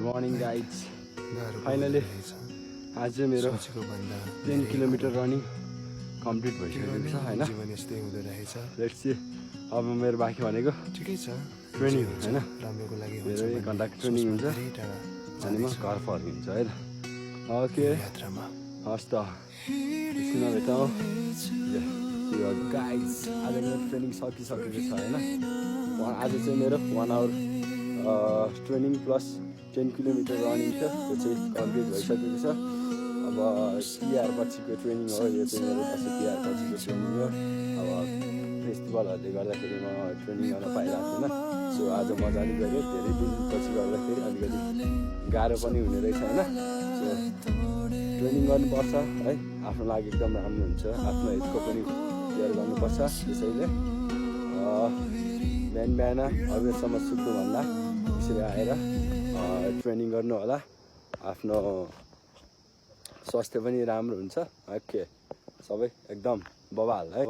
Morning guys finally आज चाहिँ मेरो 10 किलोमिटर रनिङ कम्प्लिट भइसकेको छ हैन। लेट्स सी अब मेरो बाँकी भनेको ठिकै छ ट्रेनिङ हैन, राम्रोको लागि मेरो 1 घण्टाको ट्रेनिङ हुन्छ अनि म घर फर्किन्छु है त। ओके यात्रामा हस् त एकछिनमा भेटौँ। यो गाइज आज मेरो ट्रेनिङ सकिसकेको छ हैन। आज चाहिँ मेरो 1 hour training plus 10 kilometre running थियो, त्यो चाहिँ कम्प्लिट भइसकेको छ। अब तिहार पछिको ट्रेनिङ हो यो चाहिँ, मेरो दसैँ तिहार पछिको ट्रेनिङ हो। अब फेस्टिभलहरूले गर्दाखेरि म ट्रेनिङ गर्न पाइरहेको थिइनँ, सो आज मजाले गरेँ। धेरै दिनपछि गर्दाखेरि अलिकति गाह्रो पनि हुने रहेछ होइन। सो ट्रेनिङ गर्नुपर्छ है, आफ्नो लागि एकदम राम्रो हुन्छ, आफ्नो हेल्थको पनि केयर गर्नुपर्छ। त्यसैले बिहान अबेरसम्म सुत्नुभन्दा यसरी आएर ट्रेनिङ गर्नु होला, आफ्नो स्वास्थ्य पनि राम्रो हुन्छ। ओके सबै एकदम बवाल है।